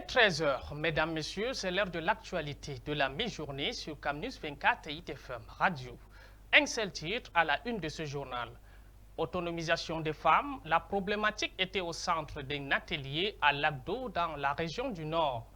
est 13 heures. Mesdames, Messieurs, c'est l'heure de l'actualité de la mi-journée sur Camnews 24 et ITFM Radio. Un seul titre à la une de ce journal. Autonomisation des femmes, la problématique était au centre d'un atelier à Lagdo dans la région du Nord.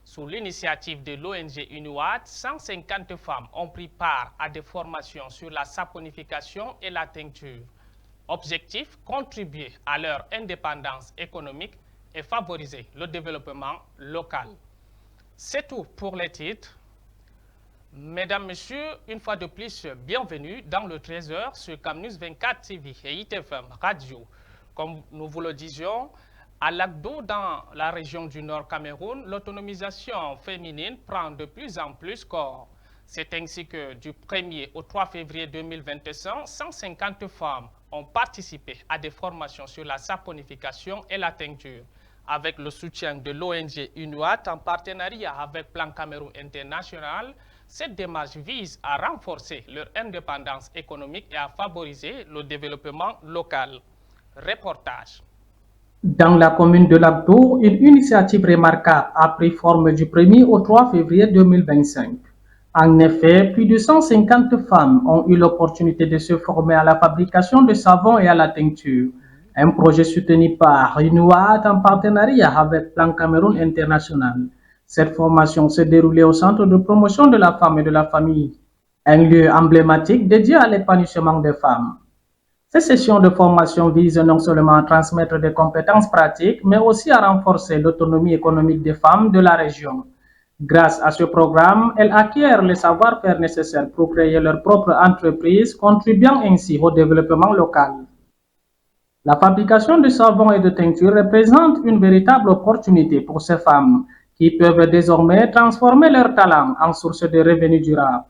Sous l'initiative de l'ONG UNIWAT, 150 femmes ont pris part à des formations sur la saponification et la teinture. Objectif, contribuer à leur indépendance économique et favoriser le développement local. C'est tout pour les titres. Mesdames, Messieurs, une fois de plus, bienvenue dans le 13h sur Camnews 24 TV et ITFM Radio. Comme nous vous le disions, à Lagdo, dans la région du Nord Cameroun, l'autonomisation féminine prend de plus en plus corps. C'est ainsi que du 1er au 3 février 2021, 150 femmes ont participé à des formations sur la saponification et la teinture. Avec le soutien de l'ONG UNIWAT en partenariat avec Plan Cameroun International, cette démarche vise à renforcer leur indépendance économique et à favoriser le développement local. Reportage. Dans la commune de Lagdo, une initiative remarquable a pris forme du 1er au 3 février 2025. En effet, plus de 150 femmes ont eu l'opportunité de se former à la fabrication de savon et à la teinture. Un projet soutenu par UNIWAT en partenariat avec Plan Cameroun International. Cette formation s'est déroulée au Centre de promotion de la femme et de la famille, un lieu emblématique dédié à l'épanouissement des femmes. Ces sessions de formation visent non seulement à transmettre des compétences pratiques, mais aussi à renforcer l'autonomie économique des femmes de la région. Grâce à ce programme, elles acquièrent les savoir-faire nécessaires pour créer leur propre entreprise, contribuant ainsi au développement local. La fabrication de savon et de teinture représente une véritable opportunité pour ces femmes qui peuvent désormais transformer leur talent en source de revenus durables.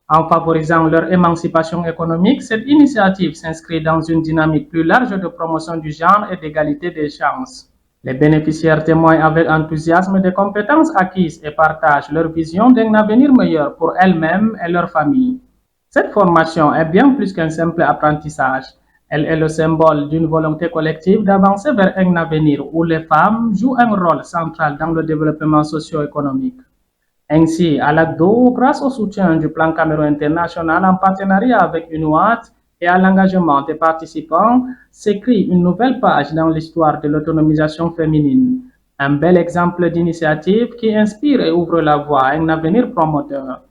En favorisant leur émancipation économique, cette initiative s'inscrit dans une dynamique plus large de promotion du genre et d'égalité des chances. Les bénéficiaires témoignent avec enthousiasme des compétences acquises et partagent leur vision d'un avenir meilleur pour elles-mêmes et leur famille. Cette formation est bien plus qu'un simple apprentissage. Elle est le symbole d'une volonté collective d'avancer vers un avenir où les femmes jouent un rôle central dans le développement socio-économique. Ainsi, à Lagdo, grâce au soutien du Plan Cameroun International en partenariat avec UNIWAT et à l'engagement des participants, s'écrit une nouvelle page dans l'histoire de l'autonomisation féminine. Un bel exemple d'initiative qui inspire et ouvre la voie à un avenir promoteur.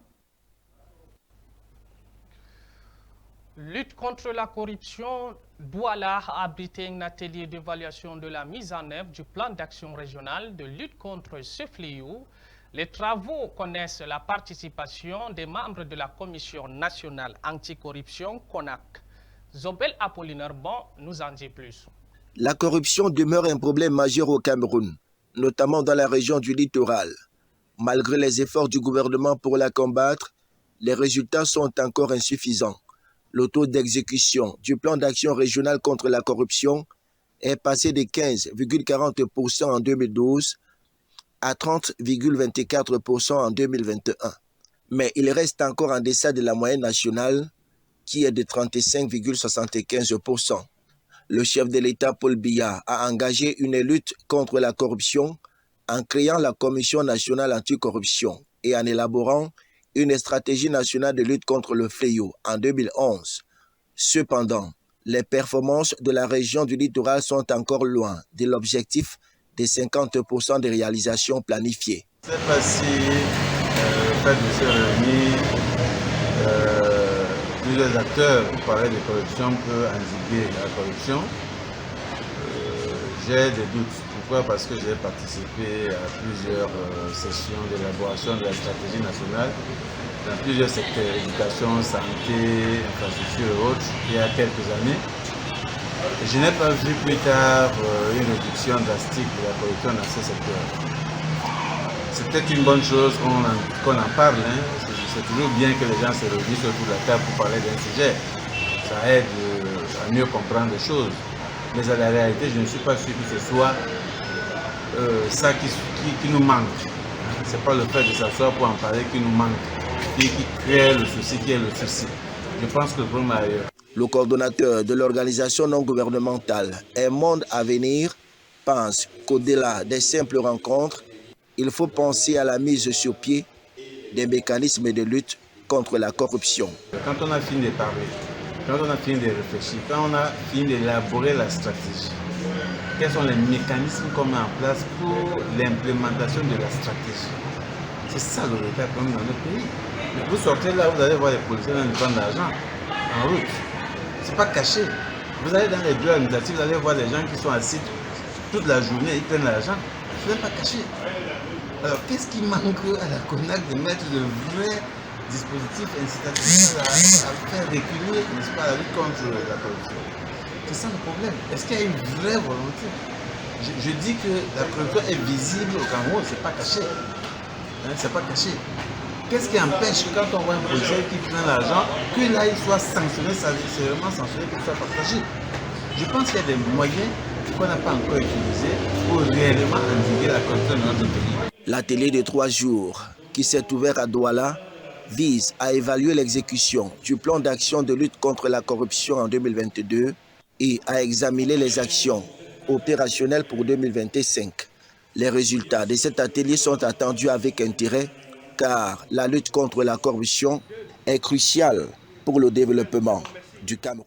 Lutte contre la corruption, Douala a abrité un atelier d'évaluation de la mise en œuvre du plan d'action régional de lutte contre ce fléau. Les travaux connaissent la participation des membres de la Commission nationale anticorruption, CONAC. Zobel Apollinaire Bon nous en dit plus. La corruption demeure un problème majeur au Cameroun, notamment dans la région du littoral. Malgré les efforts du gouvernement pour la combattre, les résultats sont encore insuffisants. Le taux d'exécution du plan d'action régional contre la corruption est passé de 15,40% en 2012 à 30,24% en 2021. Mais il reste encore en deçà de la moyenne nationale qui est de 35,75%. Le chef de l'État, Paul Biya, a engagé une lutte contre la corruption en créant la Commission nationale anticorruption et en élaborant une stratégie nationale de lutte contre le fléau en 2011. Cependant, les performances de la région du littoral sont encore loin de l'objectif des 50% de réalisations planifiées. Cette fois-ci, le fait de se réunir, plusieurs acteurs pour parler de corruption peut endiguer la corruption. J'ai des doutes. Pourquoi? Parce que j'ai participé à plusieurs sessions d'élaboration de la stratégie nationale dans plusieurs secteurs, éducation, santé, infrastructure et autres, il y a quelques années. Je n'ai pas vu plus tard une réduction drastique de la corruption dans ce secteur. C'est peut-être une bonne chose qu'on en parle. C'est toujours bien que les gens se réunissent autour de la table pour parler d'un sujet. Ça aide à mieux comprendre les choses. Mais à la réalité, je ne suis pas sûr que ce soit ça qui nous manque. Ce n'est pas le fait de s'asseoir pour en parler qui nous manque, qui crée le souci, qui est le souci. Je pense que le problème est ailleurs. Le coordonnateur de l'organisation non gouvernementale Un Monde à venir pense qu'au-delà des simples rencontres, il faut penser à la mise sur pied des mécanismes de lutte contre la corruption. Quand on a fini de parler, quand on a fini de réfléchir, quand on a fini d'élaborer la stratégie, quels sont les mécanismes qu'on met en place pour l'implémentation de la stratégie? C'est ça le véritable problème dans notre pays. Mais vous sortez là, vous allez voir les policiers dans le plan d'argent, en route. C'est pas caché. Vous allez dans les bureaux administratifs, vous allez voir les gens qui sont assis toute la journée, ils prennent l'argent. Ce n'est pas caché. Alors qu'est-ce qui manque à la CONAC de mettre de vrais dispositifs incitatifs à faire reculer, n'est-ce pas, la lutte contre la corruption? C'est ça le problème. Est-ce qu'il y a une vraie volonté? Je dis que la corruption est visible au Cameroun, c'est pas caché. Hein, c'est pas caché. Qu'est-ce qui empêche que quand on voit un policier qui prend l'argent, que là il soit sanctionné, sévèrement sanctionné, qu'il soit partagé? Je pense qu'il y a des moyens qu'on n'a pas encore utilisés pour réellement endiguer la corruption dans notre pays. L'atelier de 3 jours qui s'est ouvert à Douala vise à évaluer l'exécution du plan d'action de lutte contre la corruption en 2022 et à examiner les actions opérationnelles pour 2025. Les résultats de cet atelier sont attendus avec intérêt car la lutte contre la corruption est cruciale pour le développement du Cameroun.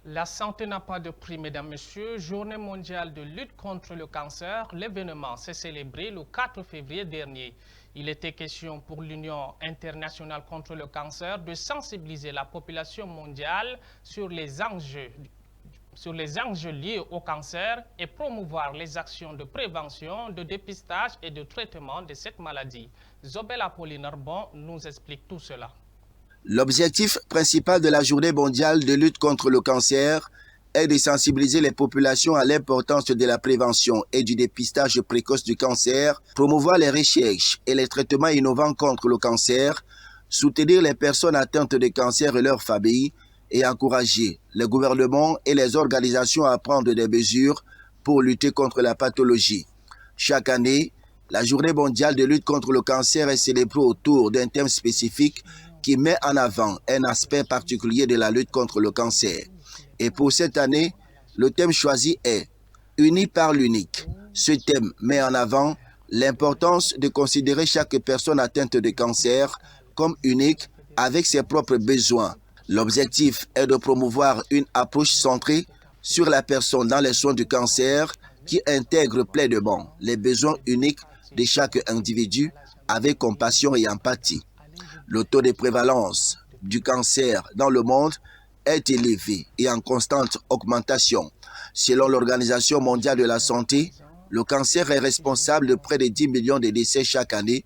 La santé n'a pas de prix, mesdames, messieurs. Journée mondiale de lutte contre le cancer. L'événement s'est célébré le 4 février dernier. Il était question pour l'Union internationale contre le cancer de sensibiliser la population mondiale sur les enjeux liés au cancer et promouvoir les actions de prévention, de dépistage et de traitement de cette maladie. Zobel Apolline Arbon nous explique tout cela. L'objectif principal de la Journée mondiale de lutte contre le cancer est de sensibiliser les populations à l'importance de la prévention et du dépistage précoce du cancer, promouvoir les recherches et les traitements innovants contre le cancer, soutenir les personnes atteintes de cancer et leurs familles et encourager le gouvernement et les organisations à prendre des mesures pour lutter contre la pathologie. Chaque année, la Journée mondiale de lutte contre le cancer est célébrée autour d'un thème spécifique qui met en avant un aspect particulier de la lutte contre le cancer. Et pour cette année, le thème choisi est « Unis par l'unique ». Ce thème met en avant l'importance de considérer chaque personne atteinte de cancer comme unique avec ses propres besoins. L'objectif est de promouvoir une approche centrée sur la personne dans les soins du cancer qui intègre pleinement les besoins uniques de chaque individu avec compassion et empathie. Le taux de prévalence du cancer dans le monde est élevé et en constante augmentation. Selon l'Organisation mondiale de la santé, le cancer est responsable de près de 10 millions de décès chaque année,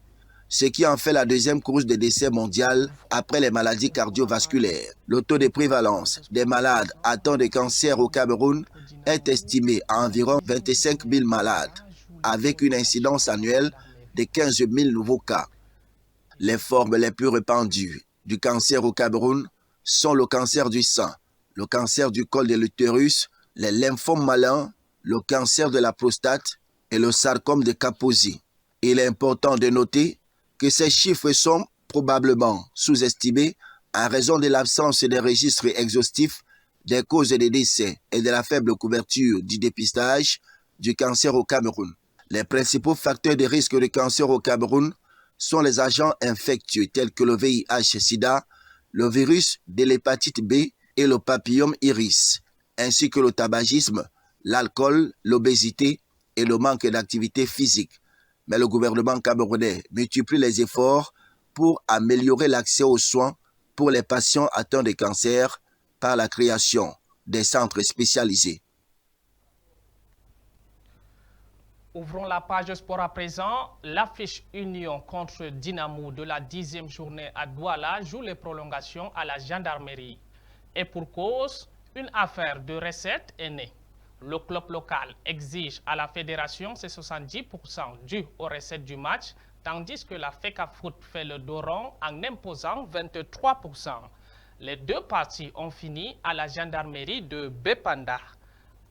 ce qui en fait la deuxième cause de décès mondiale après les maladies cardiovasculaires. Le taux de prévalence des malades atteints de cancer au Cameroun est estimé à environ 25 000 malades, avec une incidence annuelle de 15 000 nouveaux cas. Les formes les plus répandues du cancer au Cameroun sont le cancer du sein, le cancer du col de l'utérus, les lymphomes malins, le cancer de la prostate et le sarcome de Kaposi. Il est important de noter que ces chiffres sont probablement sous-estimés en raison de l'absence des registres exhaustifs des causes des décès et de la faible couverture du dépistage du cancer au Cameroun. Les principaux facteurs de risque de cancer au Cameroun sont les agents infectieux tels que le VIH-Sida, le virus de l'hépatite B et le papillome iris, ainsi que le tabagisme, l'alcool, l'obésité et le manque d'activité physique. Mais le gouvernement camerounais multiplie les efforts pour améliorer l'accès aux soins pour les patients atteints de cancer par la création des centres spécialisés. Ouvrons la page sport à présent. L'affiche Union contre Dynamo de la 10e journée à Douala joue les prolongations à la gendarmerie. Et pour cause, une affaire de recettes est née. Le club local exige à la fédération ses 70% dus aux recettes du match, tandis que la FECAFOOT fait le dos rond en imposant 23%. Les deux parties ont fini à la gendarmerie de Bepanda.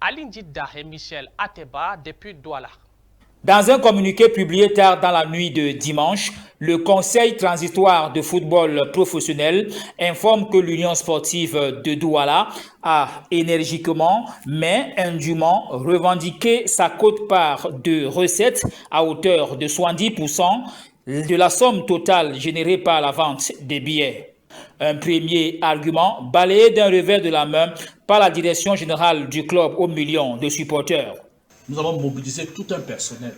Aline Dida et Michel Ateba depuis Douala. Dans un communiqué publié tard dans la nuit de dimanche, le Conseil transitoire de football professionnel informe que l'Union sportive de Douala a énergiquement mais indûment revendiqué sa quote-part de recettes à hauteur de 70% de la somme totale générée par la vente des billets. Un premier argument balayé d'un revers de la main par la direction générale du club aux millions de supporters. Nous avons mobilisé tout un personnel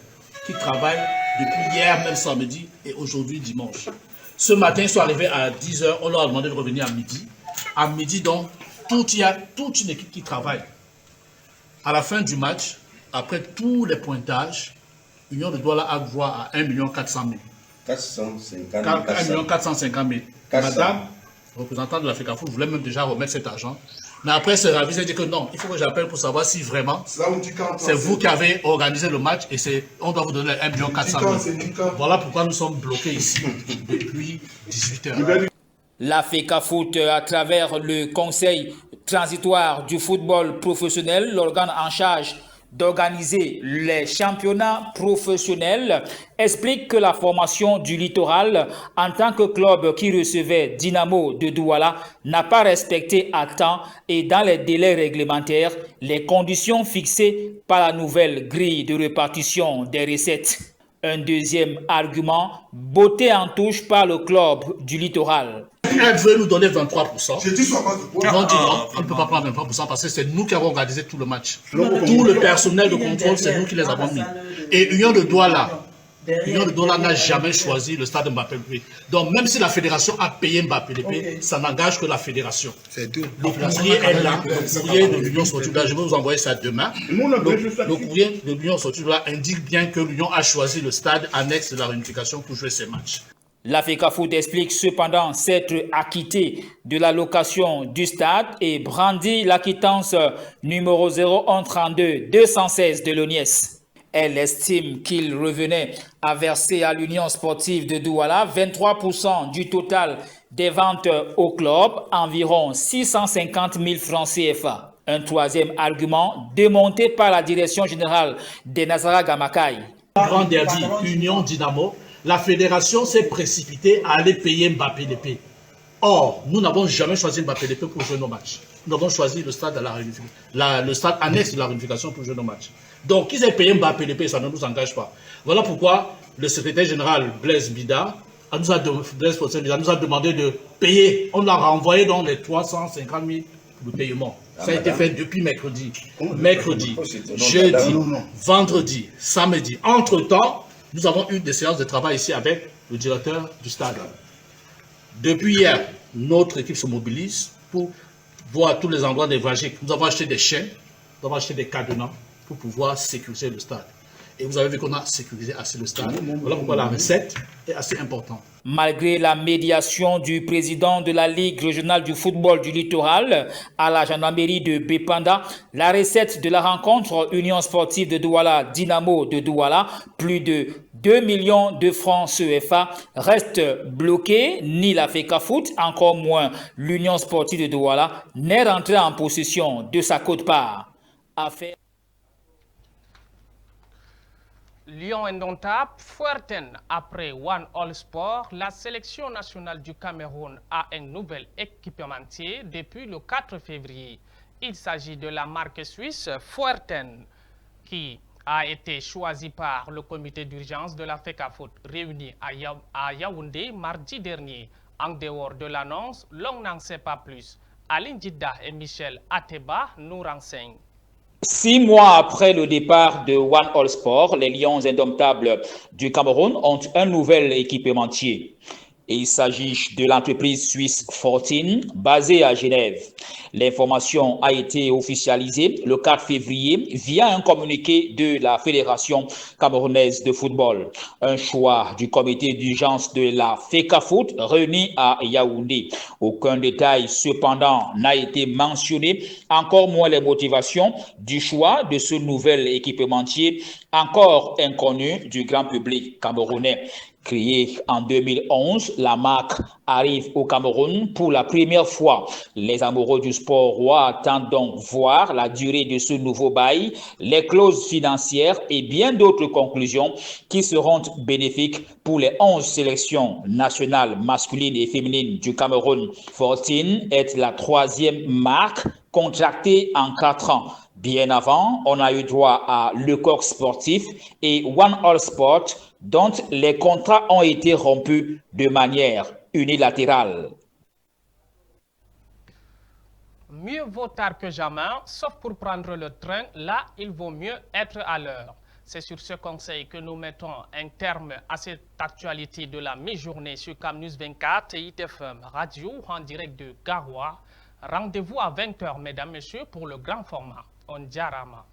qui travaille depuis hier, même samedi, et aujourd'hui, dimanche. Ce matin, ils sont arrivés à 10 h, on leur a demandé de revenir à midi. À midi, donc, il y a toute une équipe qui travaille. À la fin du match, après tous les pointages, Union de Douala a droit à 1 400 000. 450 000. Madame, représentant de la FECAFOOT, voulait même déjà remettre cet argent. Mais après, ce ravi, elle dit que non, il faut que j'appelle pour savoir si vraiment c'est vous qui avez organisé le match et on doit vous donner 1 400 000. Voilà pourquoi nous sommes bloqués ici depuis 18 h. La FECAFOOT, à travers le Conseil transitoire du football professionnel, l'organe en charge d'organiser les championnats professionnels, explique que la formation du Littoral en tant que club qui recevait Dynamo de Douala n'a pas respecté à temps et dans les délais réglementaires les conditions fixées par la nouvelle grille de répartition des recettes. Un deuxième argument, botté en touche par le club du Littoral. Elle veut nous donner 23%. Ils vont dire non, on ne peut pas prendre 23% parce que c'est nous qui avons organisé tout le match. Tout le personnel de contrôle, c'est nous qui les avons mis. Et Union de Douala n'a jamais choisi le stade Mbappé. Donc même si la fédération a payé Mbappé, ça n'engage que la fédération. Le courrier est là, le courrier de l'Union sportive, je vais vous envoyer ça demain. Le courrier de l'Union sportive indique bien que l'Union a choisi le stade annexe de la réunification pour jouer ses matchs. La FECAFOOT explique cependant s'être acquittée de la location du stade et brandit l'acquittance numéro 0132 216 de l'ONIES. Elle estime qu'il revenait à verser à l'Union sportive de Douala 23% du total des ventes au club, environ 650 000 francs CFA. Un troisième argument démonté par la direction générale des Nazara Gamakai. Grand derby, Union Dynamo. La fédération s'est précipitée à aller payer Mbappé Lépé. Or, nous n'avons jamais choisi Mbappé Lépé pour jouer nos matchs. Nous avons choisi le stade, le stade annexe de la réunification pour jouer nos matchs. Donc, qu'ils aient payé Mbappé Lépé, ça ne nous engage pas. Voilà pourquoi le secrétaire général Blaise Bida nous a demandé de payer. On a renvoyé dans les 350 000 de paiement. Ça a été fait depuis mercredi, jeudi, vendredi, samedi. Entre-temps, nous avons eu des séances de travail ici avec le directeur du stade. Depuis hier, notre équipe se mobilise pour voir tous les endroits névralgiques. Nous avons acheté des chaînes, nous avons acheté des cadenas pour pouvoir sécuriser le stade. Et vous avez vu qu'on a sécurisé assez le stade. Voilà pourquoi la recette est assez importante. Malgré la médiation du président de la Ligue régionale du football du Littoral à la gendarmerie de Bépanda, la recette de la rencontre Union sportive de Douala Dynamo de Douala, plus de 2 millions de francs CFA, reste bloquée. Ni la FECAFOOT, encore moins l'Union sportive de Douala, n'est rentrée en possession de sa quote-part. Lion indomptable, Fuerten. Après One All Sport, la sélection nationale du Cameroun a un nouvel équipementier depuis le 4 février. Il s'agit de la marque suisse Fuerten, qui a été choisie par le comité d'urgence de la FECAFOOT réuni à Yaoundé mardi dernier. En dehors de l'annonce, l'on n'en sait pas plus. Aline Djida et Michel Ateba nous renseignent. 6 mois après le départ de One All Sport, les Lions indomptables du Cameroun ont un nouvel équipementier. Il s'agit de l'entreprise suisse Fortin, basée à Genève. L'information a été officialisée le 4 février via un communiqué de la Fédération camerounaise de football. Un choix du comité d'urgence de la FECAFOOT réuni à Yaoundé. Aucun détail cependant n'a été mentionné, encore moins les motivations du choix de ce nouvel équipementier, encore inconnu du grand public camerounais. Créée en 2011, la marque arrive au Cameroun pour la première fois. Les amoureux du sport roi attendent donc voir la durée de ce nouveau bail, les clauses financières et bien d'autres conclusions qui seront bénéfiques pour les 11 sélections nationales masculines et féminines du Cameroun. 14 est la 3e marque contractée en 4 ans. Bien avant, on a eu droit à Lecoq Sportif et One All Sport, dont les contrats ont été rompus de manière unilatérale. Mieux vaut tard que jamais, sauf pour prendre le train, là, il vaut mieux être à l'heure. C'est sur ce conseil que nous mettons un terme à cette actualité de la mi-journée sur Camnews 24 et ITFM Radio en direct de Garoua. Rendez-vous à 20h, mesdames, messieurs, pour le grand format. On jarama.